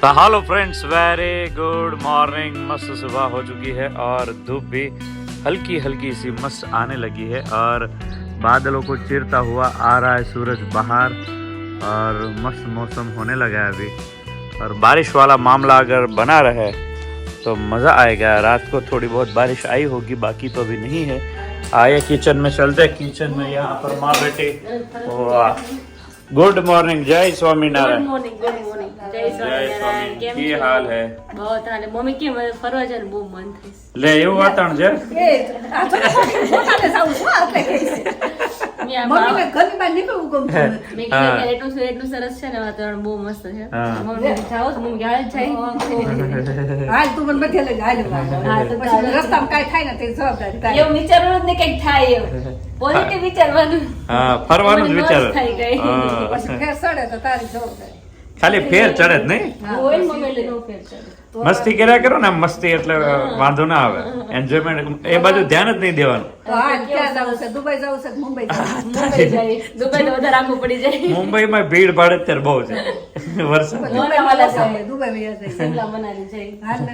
तो hello friends, very good morning. मस्त सुबह हो चुकी है और धूप भी हल्की हल्की सी मस्त आने लगी है और बादलों को चीरता हुआ आ रहा है सूरज बाहर और मस्त मौसम होने लगा है अभी। और बारिश वाला मामला अगर बना रहे तो मज़ा आएगा। रात को थोड़ी बहुत बारिश आई होगी, बाकी तो अभी नहीं है। आए किचन में चलते, किचन में यहाँ पर माँ बेटी। गुड मॉर्निंग, जय स्वामी नारायण। गुड मॉर्निंग जय स्वामी। કેમ છે? હાલ હે बहुत हाल है। मम्मी के ફરવા જવાનું બહુ મન થાય લે એવું વાતાવરણ છે। એટલું સરસ છે ને વાતાવરણ, બહુ મસ્ત છે। મમ્મી જાઓ તો મમ્મી ગાળે જાય હાલ તું મને બધે લઈ હાલ રસ્તામાં કાઈ થાય ને તે જવાબદારી તારી। એવું વિચારવાનું જ ને કઈક થાય, એવું પોઝિટિવ વિચારવાનું। હા, ફરવાનું જ વિચારો। થઈ ગઈ પછી ફેર સડે તો તારી જવાબદારી। ખાલી ફેર ચડે જ નહીં, હોય મમ્મી એટલે નો ફેર ચડે। મસ્તી કર્યા કરો ને, મસ્તી એટલે વાંધો ના આવે। એન્જોયમેન્ટ એ બાજુ ધ્યાન જ નહીં દેવાનું। તો હાલ ક્યાં જવું છે? દુબઈ જવું છે કે મુંબઈ જવું છે? મુંબઈ જાય, દુબઈ તો વધારે આખું પડી જાય। મુંબઈમાં ભીડ ભાડ અત્યારે બહુ છે વરસાદ। દુબઈ વાળા છે, દુબઈ વયા જાય। શિમલા મનાલી જાય। હાલ ને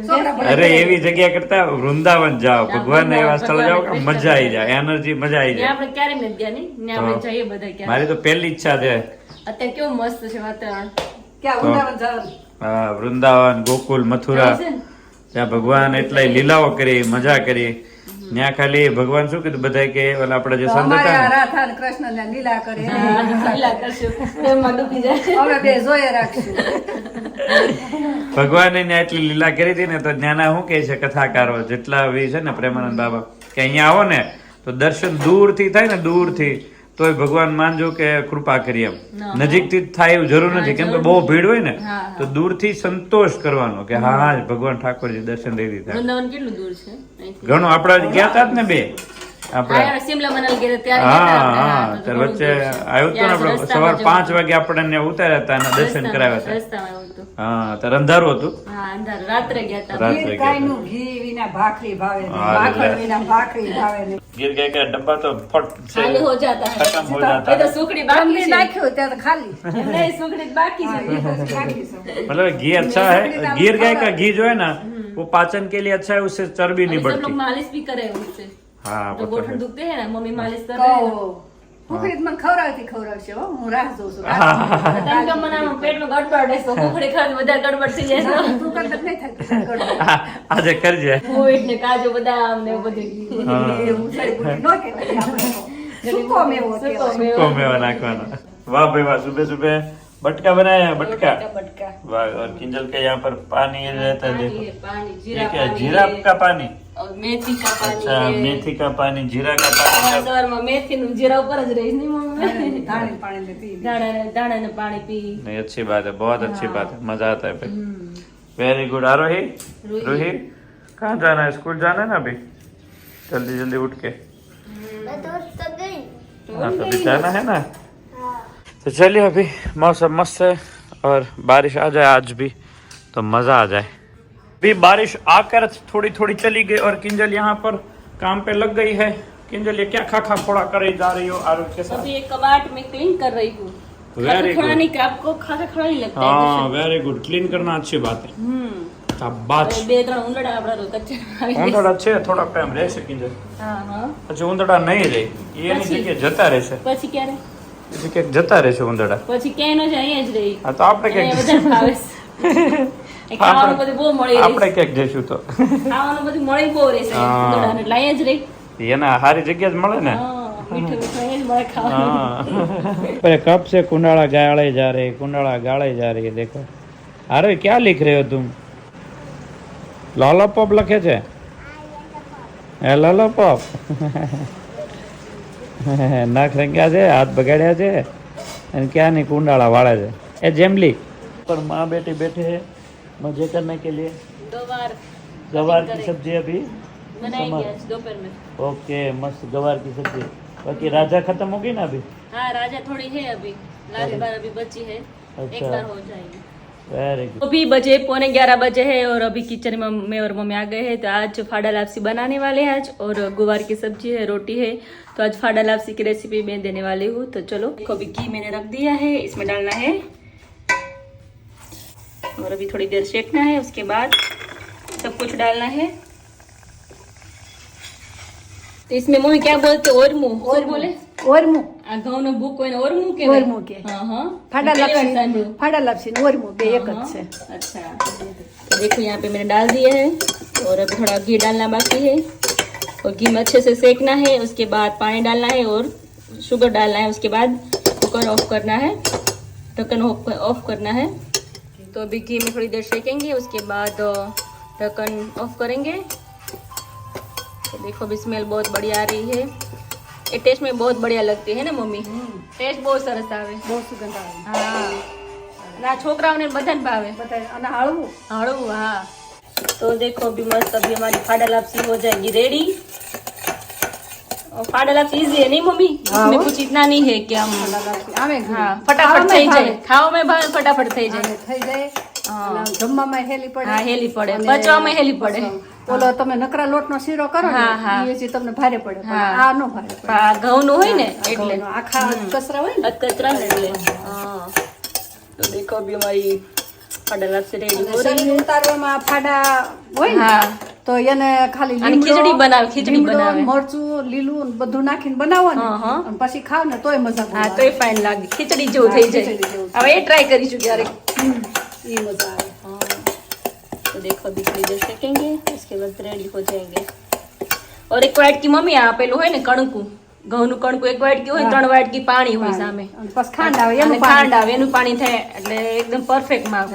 છોકરા બધા અરે એવી જગ્યા કરતા વૃંદાવન જાઓ, ભગવાન એવા સ્થળ જાઓ કે મજા આવી જાય, એનર્જી મજા આવી ત્યાં જાય। આપણે ક્યારે નથી ગયા નહીં, ત્યાં આપણે જઈએ બધા ક્યારે। મારી તો પહેલી ઈચ્છા છે અત્યારે કેવું મસ્ત છે વાતાવરણ। ક્યાં વૃંદાવન જવાનું? હા, વૃંદાવન, ગોકુલ, મથુરા, છે ને? ત્યાં ભગવાન એટલા લીલાઓ કરી, મજા કરી। ત્યાં ખાલી ભગવાન શું કીધું બધા કે ઓલા આપણે જે તો અમારે આ સંત રાધા અને કૃષ્ણ ને લીલા કરે લીલા કરશું, એમાં ડૂબી જાય। અમે બે જોઈએ રાખશું। ભગવાને ત્યાં એટલી લીલા કરી હતી ને, તો ત્યાંના શું કહે છે કથાકારો જેટલા બી છે ને, પ્રેમાનંદ બાબા, કે અહીંયા આવો ને તો દર્શન દૂરથી થાય ને, દૂરથી તોય ભગવાન માનજો કે કૃપા કરી એમ। નજીકથી જ થાય એવું જરૂર નથી, કેમ કે બહુ ભીડ હોય ને, તો દૂરથી સંતોષ કરવાનો કે હા હા ભગવાન ઠાકોરજી દર્શન દઈ દીધા। વૃંદાવન કેટલું દૂર છે અહીંથી? ઘણું આપણે ગયા હતા જ ને બે આપણે। હા, શિમલા મનાલી ગયા હતા ત્યારે હા ગયા હતા હા, આપણે। ત્યારે વચ્ચે આવ્યું હતું ને, આપણે રસ્તામાં સવાર 5 વાગે આપણને ત્યાં ઉતાર્યા હતા અને દર્શન કરાવ્યા હતા। રસ્તામાં આવ્યું હતું। હા, ત્યારે અંધારું હતું। હા, અંધારું રાત્રે ગયા હતા। રાત્રે ગીર ગયા ગાયનું ઘી વિના ભાખરી ભાવે નહીં, હા, ભાખર વિના ભાખરી ભાવે નહીં। ગીર ગાય का डब्बा तो फट से ખાલી હો જાતા હૈ। खत्म हो जाता એ તો है। સુખડી બાકી તમને છે। નાખ્યું ત્યાં તો ખાલી એમ નહીં, સુખડી જ બાકી હા, છે। એ પછી ખાલી છે। मतलब घी अच्छा है। गिर गाय का घी जो है ना, वो पाचन के लिए अच्छा है, उससे चर्बी नहीं सब लोग बढ़ती। मालिश भी करे उससे। हाँ, जो वो तो गोठन है। दुखते हैं ना, मम्मी मालिश कर रहे हैं। કહો ભૂખરી મને ખવડાવતી ખવડાવશે હો, હું રાહ જોઉં છું। તને તો મને આમ પેટમાં ગડબડ છે, તો સુખડી ખાવી વધારે ગડબડ થઈ જાય છે। તું કરતા જ નહીં થાય ગડબડ। આજે કરજે। ફૂટ ને કાજુ બદામ ને એવું બધું। એવું સારી બુદ્ધિ ન કહેવાય આપણે તો। સૂકો મેવો સૂકો કહેવાય। મેવો। को मेवा नाखवाना। वाह भाई वाह, सुबह सुबह बटका बनाया है, बटका। બટકા वाह, और किंजल के यहाँ पर पानी रहता है, पानी है, देखो पानी, ये जीरा क्या है? पानी जीरा है, का पानी। और मेथी का पानी अच्छा, है। मेथी का पानी, जीरा का पानी। સવારમાં મેથી નું જીરા ઉપર જ રહીશ નહીં મમ્મી। ધાણી પાણી ને પી દાણા ને પાણી પી। नहीं, अच्छी बात है, बहुत अच्छी बात है, मजा आता है भाई। Very good. आरोही, रूही, कहाँ जाना है? स्कूल जाना है ना अभी? जल्दी जल्दी उठ के। हाँ, तो अभी जाना है ना। तो चलिए, अभी मौसम मस्त है और बारिश आ जाए आज भी तो मजा आ जाए। अभी बारिश आकर थोड़ी थोड़ी चली गई और किंजल यहाँ पर काम पे लग गई है। किंजल ये क्या खाखा फोड़ा करे जा रही हो आरोग्य के साथ? अभी एक कबाट में क्लीन कर रही हूँ। Very खाना good. नहीं, आपको खाना खड़ा नहीं लगता है हाँ, कुछ। Very good. क्लीन करना अच्छी बात है। हम्म। शाबाश। બે ત્રણ ઉંદરડા આપડા રોજ કચરા આવી જાય। ઉંદરડા છે, થોડાક ટાઈમ રહેશે કિંજલ, હા હા। પછી ઉંદરડા નહીં રહે, એની પછી? જગ્યાએ જતા રહેશે, પછી ક્યારે? પછી ક્યાંક જતા રહેશે ઉંદરડા। પછી ક્યાંય ન જાય, અહીંયા જ રહી। હા, તો આપણે અહીંયા ક્યાંક વધારે ભાવે છે। એ ખાવાનું બધું બહુ મળી રહે આપણે છે। ક્યાંક જઈશું તો ખાવાનું બધું મળી બહુ રહેશે હા। ઉંદરડાને, એટલે અહીંયા જ રહી। એના હારી જગ્યા જ મળે ને। હા, મીઠું મીઠું અહીંયા જ મળે ખાવાનું। हाँ, कब से कुंडाला गाड़े जा रहे, कुंडाला गाड़े जा रही है। देखो, अरे क्या लिख रहे हो तुम? लॉलीपॉप लखे छे? ए लॉलीपॉप। नख रंग्या છે, હાથ બગાડ્યા છે અને क्या नहीं कुंडाला वाड़ा છે। ए जेमली पर माँ बेटी बैठे हैं मजे करने के लिए। गवार गवार की सब्जी अभी बनाएंगे आज दोपहर में। ओके, मस्त गवार की सब्जी। बाकी राजा खत्म हो गई ना अभी? हाँ, राजा थोड़ी है अभी, लारी बार अभी बची है। अच्छा। एक बार हो जाएगी। Very good. अभी बजे 11:15 बजे है और अभी किचन में मैं और मम्मी आ गए हैं। तो आज फाड़ा लापसी बनाने वाले हैं आज, और गुवार की सब्जी है, रोटी है। तो आज फाड़ा लापसी की रेसिपी मैं देने वाली हूँ। तो चलो, देखो अभी घी मैंने रख दिया है, इसमें डालना है और अभी थोड़ी देर सेकना है, उसके बाद सब कुछ डालना है। तो इसमें मम्मी क्या बोलते हैं? ओरमू और बोले ઓરમું आ घઉં નો ભૂકો એને ઓરમू के ઓરમું કે हाँ हाँ ફાડા લાપસી ને ઓરમું બે એક જ છે. अच्छा, तो देखो यहाँ पे मैंने डाल दिया है और अभी थोड़ा घी डालना बाकी है और घी में अच्छे से सेकना है। उसके बाद पानी डालना है और शुगर डालना है। उसके बाद कुकर ऑफ करना है, ढक्कन ऑफ करना है। तो अभी घी में थोड़ी देर सेकेंगे, उसके बाद ढक्कन ऑफ करेंगे। तो देखो अभी स्मेल बहुत बढ़िया आ रही है। ये टेस्ट में बहुत बढ़िया लगती है ना मम्मी? टेस्ट बहुत सरस आवे। બહુ સુગંધ આવે. हाँ ना छोकराओने बधाने भावे બધા અને હળવું हड़ू। हाँ तो देखो अभी मस्त अभी हमारी फाड़ा लापसी हो जाएगी रेडी। और फाड़ा लापसी इजी है नहीं मम्मी? इसमें कुछ इतना नहीं है कि हम આવે हाँ फटाफट થઈ જાય, ખાવામાં ભાવે ફટાફટ થઈ જાય। થઈ જાય. અને જમવામાં હેલી પડે. हाँ हेली पड़े, बचવામાં हेली पड़े। ઓલો તમે નકરા લોટનો શીરો કરો ને હા, હા. એ હજી તમને ભારે પડે પણ હા. આ નો ભારે પડે. આ ઘઉંનું હોય ને એટલે આખા કચરા હોય ને કચરા ને એટલે हाँ। तो देखो अभी हमारी फाड़ा लापसी रेडी हो रही શરીર ઉતારવામાં ફાડા હોય है। ને हाँ તો એને ખાલી અને લીમડો, ખીચડી બનાવે, ખીચડી લીમડો, બનાવે। મરચું લીલું ને બધું નાખીને બનાવો ને હા, હા। અને પછી ખાવ ને તોય મજા હા આવે. તો એ ફાઇન લાગે, ખીચડી જેવું થઈ જાય। ખીચડી જેવું. હવે એ ટ્રાય કરીશું ક્યારેક। એ મજા આવે. तो देखो अभी थोड़ी देर सेकेंगे, उसके बाद रेडी हो जाएंगे। और एक वाटकी मम्मी आ पेલું હોય ને કણકું, ઘઉંનું કણકું એક વાટકી હોય, 3 વાટકી પાણી હોય સામે અને પછી ખાંડ આવે અને એનું ખાંડ આવે, એનું પાણી થાય એટલે એકદમ પરફેક્ટ માપ।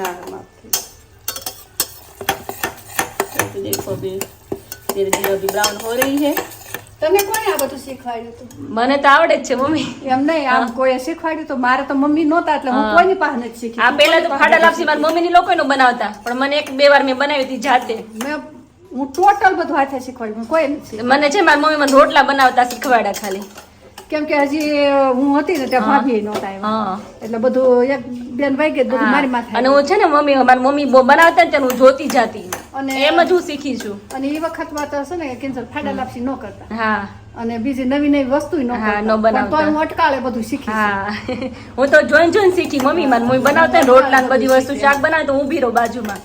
तो देखो अभी धीरे धीरे अभी ब्राउन हो रही है। તમે કોને આ બધું શીખવાડ્યું હતું? મને તો આવડે જ છે મમ્મી। એમ નહીં, આમ કોઈ શીખવાડ્યું તો મારે તો મમ્મી નહોતા એટલે હું કોઈની પાસે નથી શીખી. આ પહેલા તો ફાડા લાપસી મારી મમ્મીની લોકોનો બનાવતા, પણ મને 1-2 વાર મેં બનાવી હતી જાતે। હું ટોટલ બધું હાથે શીખવાડ્યું, હું કોઈ નથી શીખવાડ્યું. મને છે મારી મમ્મી મને રોટલા બનાવતા શીખવાડ્યા ખાલી। કેમ કે હજી હું હતી ને ત્યાં ભાભી નહોતા આવ્યા હા એટલે બધું એક બેન વાગે બધું મારી માથે અને હું છે ને મમ્મી મારી મમ્મી બહુ બનાવતા ને ત્યારે હું જોતી જાતી અને એમ જ હું શીખી છું। અને એ વખતમાં તો છે ને કેન્સર ફાડા લાપસી ન કરતા હા અને બીજી નવી નવી વસ્તુ ન હા, કરતા ન બનાવતા. પણ તોય હું અટકાળે બધું શીખી છું. હા હું તો જોઈને શીખી। મમ્મી મારી મમ્મી બનાવતા ને રોટલા ને બધી વસ્તુ શાક બનાવે તો ઊભી રહું બાજુમાં,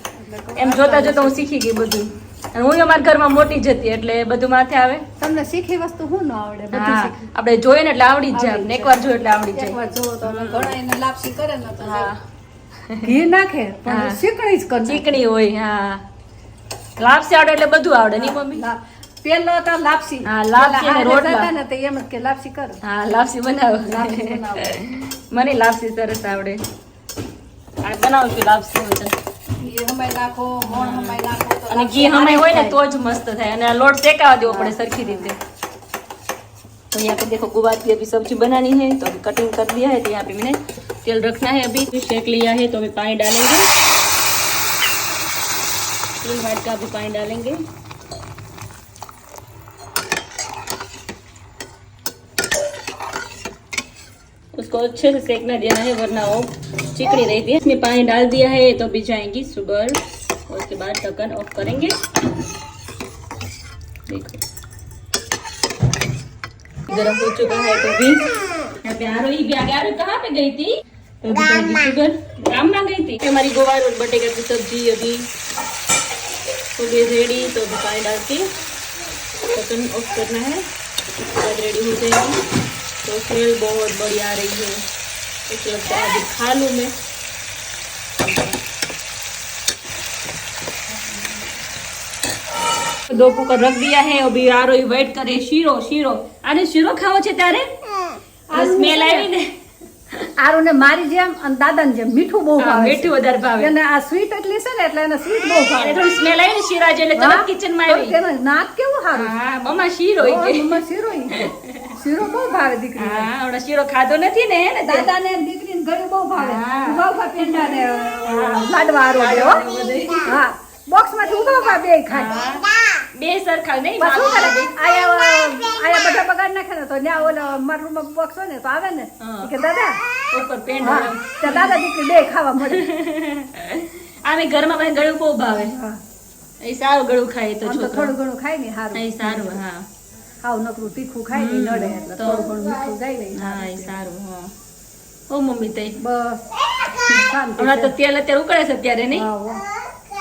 એમ જોતા જોતા હું શીખી ગઈ બધું। અને હું અમારા ઘરમાં મોટી જ હતી એટલે બધું માથે આવે। તમને શીખી વસ્તુ હું ન આવડે બધું હા શીખી. આપણે જોઈએ ને એટલે આવડી જ જાય આપણને, એકવાર જોઈએ એટલે આવડી જાય। એકવાર જોવો તો અમે ઘણા એને લાપસી કરે ને તો હા ઘી નાખે પણ હા. શીખણી જ કરે ચીકણી હોય। હા લાપસી આવડે એટલે બધું આવડે નહીં મમ્મી? પેલો તો લાપસી હા, લાપસી અને પેલા રોટલા. હારે જતા ને તો એમ જ કે લાપસી કરો હા લાપસી બનાવો। લાપસી બનાવો. મને લાપસી સરસ આવડે। આ બનાવું છું લાપસી હું તો। ઘી હમાઈ નાખો, મોણ હમાઈ નાખો તો અને લાપસી ઘી હમાય હોય ને હારી તો જ મસ્ત થાય। અને આ લોટ શેકાવા દેવો પડે સરખી રીતે। तो यहाँ पे देखो गुवार की अभी सब्जी बनानी है तो अभी कटिंग कर दिया है। तो यहाँ पे मैंने तेल रखना है, अभी सेक लिया है तो अभी पानी डालेंगे। 3 वाट का अभी पानी डालेंगे। उसको अच्छे से सेकना देना है वरना वो चिकनी रहती है। इसमें पानी डाल दिया है तो अभी जाएंगी शुगर और उसके बाद ढक्कन ऑफ करेंगे। देखो गरम हो चुका है तो भी यहाँ पे आरोही भी आ गया। आरोही कहाँ पे गई थी? तो अभी जाएगी शुगर, काम में गई थी। हमारी गुवार और बटेका की सब्जी अभी हो गई रेडी। तो अभी पानी डाल के ढक्कन ऑफ करना है, उसके बाद रेडी हो जाएगी। तो स्मेल बहुत बढ़िया आ रही है, ऐसे लगता है अभी खा लूँ मैं। दो कुकर रख दिया है, अभी आरोही वेट करे। शीरो शीरो आने शीरो खाओ छे ત્યારે આ સ્મેલ આવી ને આરુને મારી જેમ અને દાદાને જેમ મીઠું બહુ હા, ભાવે મીઠું છે. વધારે ભાવે। એને આ સ્વીટ એટલી છે ને એટલે એને સ્વીટ બહુ ભાવે. એને થોડી સ્મેલ આવી ને શીરા જેટલે તરત કિચન માં આવી। એનું નાક કેવું સારું છે. હા મમ્મા શીરો ઓહ, મમ્મા શીરો ઈ છે. શીરો બહુ ભાવે દીકરી હા હમણાં શીરો ખાધો નથી ને એને તે। દાદાને ને દીકરીને ઘરે બહુ ભાવે હા. ઉભા ઉભા પેંડા ને લાડવા આરો દેવો હા બોક્સ માંથી ઉભા ઉભા બે ખાય બે સરખા નહીં બસ શું કરે આયા બધા બગાડ નાખે ને તો ન્યા ઓલો મારા રૂમમાં બોક્સ હોય ને તો આવે ને હા. ઈ કે દાદા ઉપર પેન હા તો દાદા દીકરી બે ખાવા મળે આમે ઘરમાં મને ગળું બહુ ભાવે। હા એ સારું ગળું ખાય તો આમ તો છોકરા થોડું ઘણું ખાય ને સારું એ સારું। હા હાવ નકરું તીખું ખાય ને નડે એટલે તો. થોડું ઘણું મીઠું જાય ને હા એ સારું। હા ઓ મમ્મી તઈ બસ હમણાં તો તેલ અત્યારે ઉકળે છે અત્યારે નહીં હા, હો.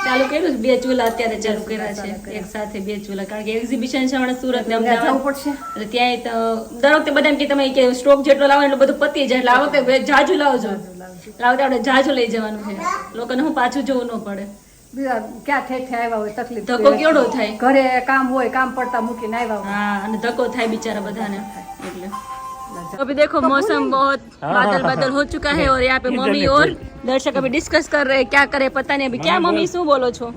ચાલુ કર્યું છે 2 ચૂલા અત્યારે ચાલુ કર્યા છે એક સાથે 2 ચૂલા કારણ કે એક્ઝિબિશન છે હમણાં સુરત ને ત્યાં જવું અમદાવાદ પડશે. એટલે ત્યાંય તો દર વખતે બધા એમ કે તમે કે સ્ટોક જેટલો લાવો એટલું બધું પતી જાય એટલે આ વખતે જાજુ લાવજો એટલે આ વખતે આપણે જાજુ લઈ જવાનું છે લોકોને હું પાછું જવું ન પડે બીજા ક્યાં ઠેઠે આવ્યા હોય તકલીફ ધક્કો કેવડો થાય ઘરે કામ હોય કામ પડતા મૂકીને આવ્યા હોય हाँ અને ધક્કો થાય बेचारा બધાને એટલે अभी देखो मौसम बहुत बादल बादल हो चुका है और यहाँ पे मम्मी और दर्शक अभी डिस्कस कर रहे हैं क्या करे पता नहीं अभी क्या मम्मी શું બોલો છો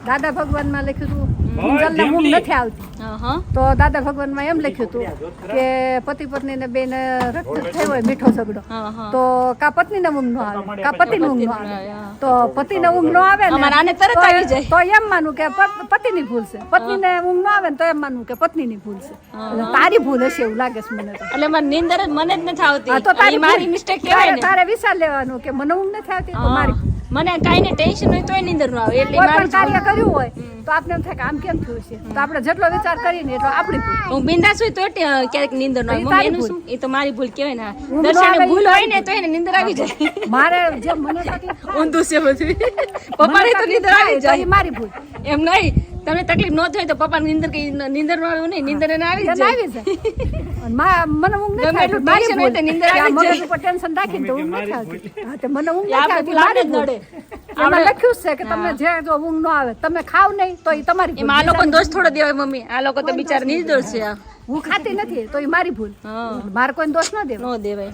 દાદા ભગવાન માં લખ્યું હતું મુંગલને મૂંગ નથી આવતી हाँ हाँ તો દાદા ભગવાન માં એમ લખ્યું હતું કે પતિ પત્ની ને બેન રક્ત થયો હોય મીઠો ઝઘડો हाँ हाँ તો કા પત્ની ને ઊંઘ ન આવે કા પતિ ને ઊંઘ ન આવે તો પતિ ને ઊંઘ ન આવે ને અમારે આને તરત આવી જાય. તો એમ માનું કે પતિ ની ભૂલ છે પત્ની ને ઊંઘ ન આવે ને તો એમ માનું કે પત્ની ની ભૂલ છે એટલે તારી ભૂલ હશે એવું લાગે છે મને તો એટલે મને નીંદર જ મને જ નથી આવતી હા, તો અને ઈ મારી ભૂલ. મિસ્ટેક કહેવાય ને તારે વિચાર લેવાનું કે મને ઊંઘ નથી આવતી તો મારી ભૂલ. મને કાઈ ને ટેન્શન હોય તોય નીંદર ન આવે એટલે કોઈ મારી પણ કાર્ય કર્યું હોય તો આપણે એમ થાય કે આમ કેમ થયું છે તો આપણે જેટલો વિચાર કરીને એટલો આપણી ભૂલ. હું બિંદાસ હોય તો ક્યારેક નીંદર ન આવે એ મમ્મી તારી એનું ભૂલ. શું એ તો મારી ભૂલ કહેવાય ને ઊંઘ ન દર્શને આવે ભૂલ ઈ હોય ને તો એને નીંદર આવી જાય મારે જે મને તકલીફ થાય, ઊંધું છે બધું પપ્પાને તો નીંદર આવી તો જાય એ મારી ભૂલ એમ નહીં તમને તકલીફ ન થાય તો પપ્પા નીંદર કઈ નીંદર ન આવ્યું નહીં નીંદર એને આવી જ તેને જાય આવી જાય અને મને ઊંઘ નથી ગમે એટલું આવતી, મારી tension હોય તો ભૂલ. નીંદર કે આ આવી જ મગજ ઉપર ટેન્શન રાખીને તો ઊંઘ નથી આવતી. હા, તે મને ઊંઘ એ નથી આપણે આવતી, ભૂલ મારી આપણે જ ભૂલ. નડે. એમાં લખ્યું જ છે કે તમને જે જો ઊંઘ ન આવે તમે ખાવ નહીં તો એ તમારી ભૂલ. એમાં આ લોકો દોષ થોડો દેવાય મમ્મી આ લોકો તો બિચારા નિર્દોષ છે આ. હું ખાતી નથી તો એ મારી ભૂલ. હા મારે કોઈ દોષ ન દેવો. ન દેવાય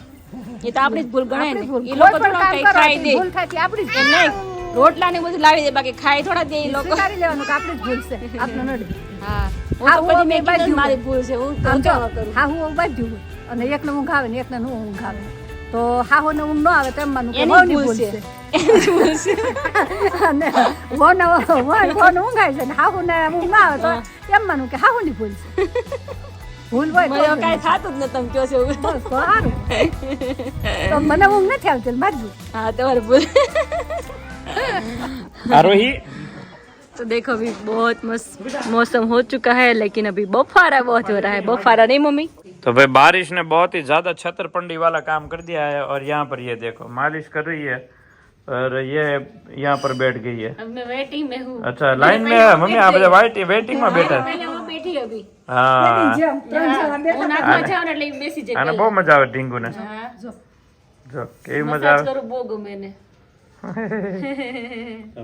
એ તો આપણી જ ભૂલ ગણાય આપણી ભૂલ. ને એ લોકો કોઈ પણ થોડા કામ કઈ કરો ખાઈ તો દે ભૂલ થાય તે આપણી જ એમ નહીં રોટલા ને બધું લાવી દે બાકી ખાઈ થોડા દે એ લોકો સ્વીકારી લેવાનું કે આપણી જ ભૂલ છે આપણે નડે. હા હું હા, તો હું પછી બે મેં બાજુ કીધું મારી ભૂલ છે હું આમ તો જો, જવા કરું હા હું બાજુ હોય અને એકને ઊંઘ આવે ને એકને ન ઊંઘ આવે તો હાહુ ને ઊંઘ ન આવે તો એમ માનું કે એની વહુની ભૂલ ભૂલ છે. છે અને વહુને ઊંઘ આવે છે ને હાહુ ને ઊંઘ ના આવે તો એમ માનું કે હાહુની ભૂલ છે ભૂલ હોય તો મને જ કાંઈ થાતું જ ન તમે કહો છો એવું. બસ તો સારું તો મને ઊંઘ નથી આવતી મારી ભૂલ. हाँ तुम्हारी भूल आरोही तो देखो अभी बहुत मस्त मौसम हो चुका है लेकिन अभी बफारा बहुत हो रहा है बफारा नहीं मम्मी तो भाई बारिश ने बहुत ही ज्यादा छतरपंडी वाला काम कर दिया है और यहाँ पर ये देखो मालिश कर रही है और ये यहाँ पर बैठ गई है अब मैं वेटिंग में हूँ अच्छा लाइन में है मम्मी आप वेटिंग में बैठा है पहले वो बैठी अभी હા જેમ ત્રણ જણા બેઠા હું નાખવા જાઉં ને એટલે ઈ બેસી જાય આને બહુ મજા આવે ઢીંગુ ને હા જો જો કેવી મજા મસાજ આવે કરું બહુ ગમે ને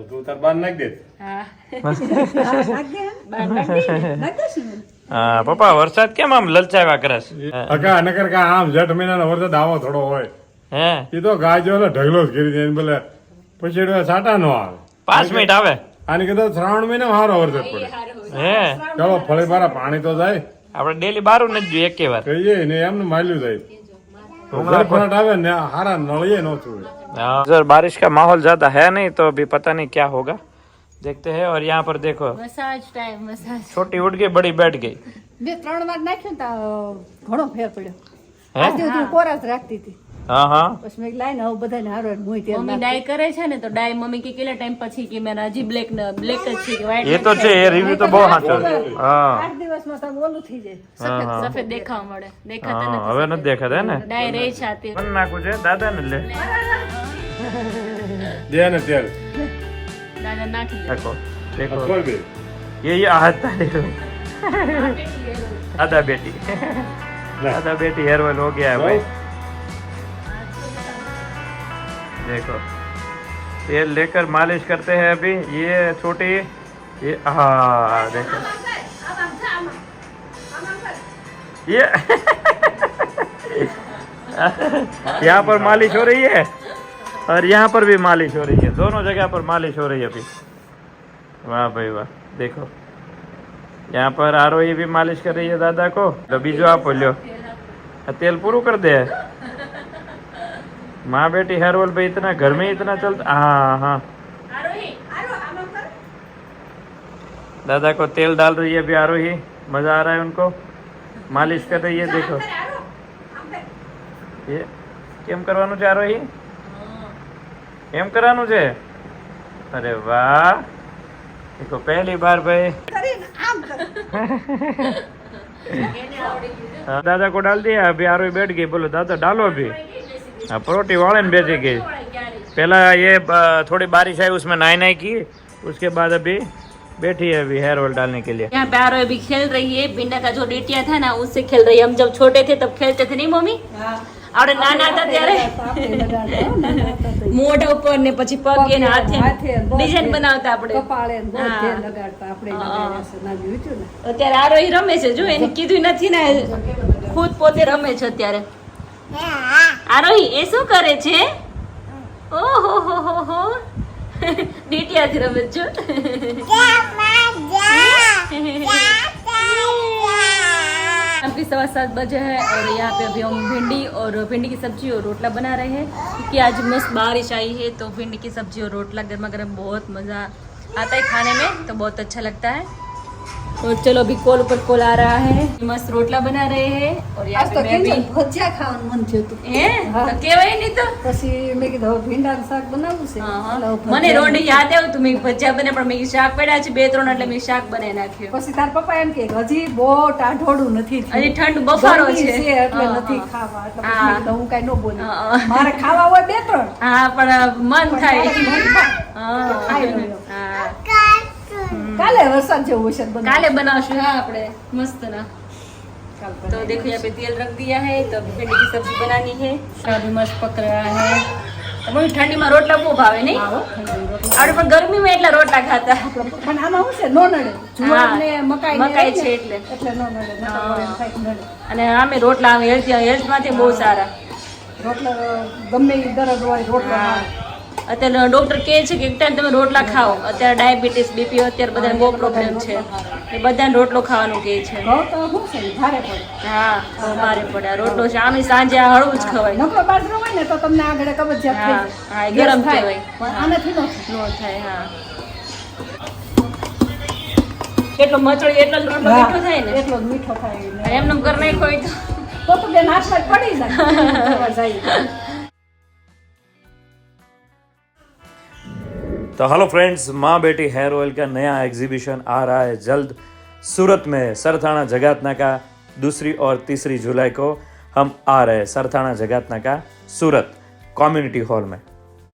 તું તાર બાર નાખ દે હા હા પપ્પા વરસાદ કેમ આમ લલચાવ્યા કરે છે અકા નકર કા આમ જેઠ મહિનાનો વરસાદ આવો થોડો હોય હે એ તો ગાજો એટલે ઢગલો જ કરી દે એને બોલે પછી એટલે સાટા નો આવે 5 મિનિટ આવે આને કીધું શ્રાવણ મહિના સારો વરસાદ પડે હે ચાલો ફળે બારા પાણી તો જાય આપણે ડેલી બારું નથી જોઈએ એકે વાર કહીએ ને એમને માલ્યું જાય ફટાફટ આવે ને હારા નળીએ નો છું सर बारिश का माहौल ज्यादा है नहीं तो अभी पता नहीं क्या होगा देखते हैं और यहाँ पर देखो મસાજ ટાઈમ મસાજ छोटी उठ गई बड़ी बैठ गई બે ત્રણ વાર નાખ્યું ને તો ઘણો ફેર પડ્યો હે આજ સુધી હું કોરા જ રાખતી હતી हाँ हाँ પછી મેં લાઈને હવે બધાને હારો મોય તેલ મમ્મી ડાય કરે છે ને તો ડાય મમ્મી કે કેટલા ટાઈમ પછી કે મેં હજી બ્લેક જ છે કે વ્હાઈટ ये तो છે ये रिव्यू तो बहुत સાચો છે हाँ 8 દિવસમાં તો ઓલું થઈ જાય સફેદ સફેદ દેખાવા મળે દેખાતા हाँ નથી હવે નથી દેખાતા હે ને ડાય રહે છે આ તે પણ નાખું છે દાદા ને લે દે ને તેલ દાદા નાખી દે देखो देखो ખોલ દે ये हाथ देखो दादा बेटी दादा बेटी हेयर ऑयल हो गया है भाई देखो तेल लेकर मालिश करते हैं अभी ये छोटी ये हाँ देखो ये यहाँ पर मालिश हो रही है और यहाँ पर भी मालिश हो रही है दोनों जगह पर मालिश हो रही है अभी वाह भाई वाह देखो यहाँ पर आरोही भी मालिश कर रही है दादा को तो बीजो आप बोलो तेल पूरू कर दे माँ बेटी हेयर ऑयल पे इतना घर में इतना चलता हाँ हाँ दादा को तेल डाल रही है अभी आरोही मजा आ रहा है उनको मालिश कर रही है देखो ये કેમ કરવાનું છે આરોહી એમ કરવાનું છે અરે વાહ देखो पहली बार भाई हाँ, दादा को डाल दिया अभी आरोही बैठ गई बोलो दादा डालो अभी हाँ परोटी वाले में बेची गई पहला ये थोड़ी बारिश आई उसमें नहाई की, उसके बाद अभी बैठी है अभी हेयर ऑयल डालने के लिए। यहाँ पे आरोही अभी खेल रही है, भिंडा का जो डेटिया था ना उससे खेल रही है। हम जब छोटे थे तब खेलते थे नहीं मम्मी? આપણે નાના હતા ત્યારે મોઢા ઉપર ને પછી પગે ને હાથે ડિઝાઇન બનાવતા આપણે, કપાળે ને બધે લગાડતા આપણે લગાડ્યા છે ના જોયું ને અત્યારે આરોહી રમે છે, જો એને કીધું નથી ને ખુદ પોતે રમે છે અત્યારે। આરોહી એ શું કરે છે? ઓહો હો હો હો ડીટિયાથી રમે છે। अभी 7:15 बजे है और यहाँ पे अभी हम भिंडी की सब्जी और रोटला बना रहे हैं, क्योंकि आज मस्त बारिश आई है तो भिंडी की सब्जी और रोटला गर्मा गर्म बहुत मज़ा आता है खाने में, तो बहुत अच्छा लगता है। तो चलो अभी कॉल ऊपर कॉल आ रहा है, मस्त रोटला बना रहे हैं और यहाँ पे मैं भी ભજીયા ખાવાનું મન થયું હતું હે તો કેવાય નહીં તો પછી મેં કીધું હવે ભીંડાનું શાક બનાવવું છે મને રોડી યાદ આવ્યું તું, મેં ભજીયા બને પણ મેં શાક પડ્યા છે 2-3 એટલે મેં શાક બનાવી નાખ્યું। પછી તાર પપ્પા એમ કે હજી બહુ ટાઢોડું નથી થયું. હજી ઠંડ બફારો ગરમી છે એટલે નથી ખાવા એટલે પછી મેં કીધું હું કાંઈ ન બોલું મારે ખાવા હોય 2-3 હા પણ મન થાય ખાઈ લઉં. હા કાલે વરસાદ જેવું હશે બધું. काले बनाशु है आपने मस्त ना। तो देखो यहाँ पे तेल रख दिया है, तो अभी भिंडी की सब्जी बनानी है, अभी मस्त पक रहा है। तो मम्मी ठंडी में रोटला बહુ ભાવે નહીં? આપણે પણ ગરમી માં એટલા રોટલા ખાતા, પણ આમાં શું છે નો નડે જુવાર ને મકાઈ છે એટલે નો નડે નકર એમ થાય કે નડે. અને આમે રોટલા આમે હેલ્થ માંથી બહુ સારા। રોટલા ગમે ઈ દરદ હોય રોટલા અત્યારે ડોક્ટર કહે છે કે એક ટાઈમ તમે રોટલા ખાઓ, અત્યારે ડાયાબિટીસ બીપી અત્યારે બધાને બહુ પ્રોબ્લેમ છે, એ બધાને રોટલો ખાવાનું કહે છે। ઘઉં તો શું છે ઈ ભારે પડે હા બહુ ભારે પડે આ રોટલો છે, આમે સાંજે આ હળવું જ ખવાય। નકરો બાજરો હોય ને તો તમને આગળ કબજિયાત થઈ હા જાય. હા એ ગરમ થાય. કહેવાય, પણ આનાથી નો થાય. નો થાય। હા કેટલો મચળી એટલો જ રોટલો મીઠો થાય ને, એટલો જ મીઠો થાય ને. અને એમને ઘર નહીં ખોઈ તો બેન હાથમાં જ પડી જાય જાય तो हेलो फ्रेंड्स, माँ बेटी हेयर ऑयल का नया एग्जीबिशन आ रहा है जल्द सूरत में, सरथाना जगातना का 2 और 3 जुलाई को हम आ रहे हैं सरथाना जगातना का सूरत कम्युनिटी हॉल में।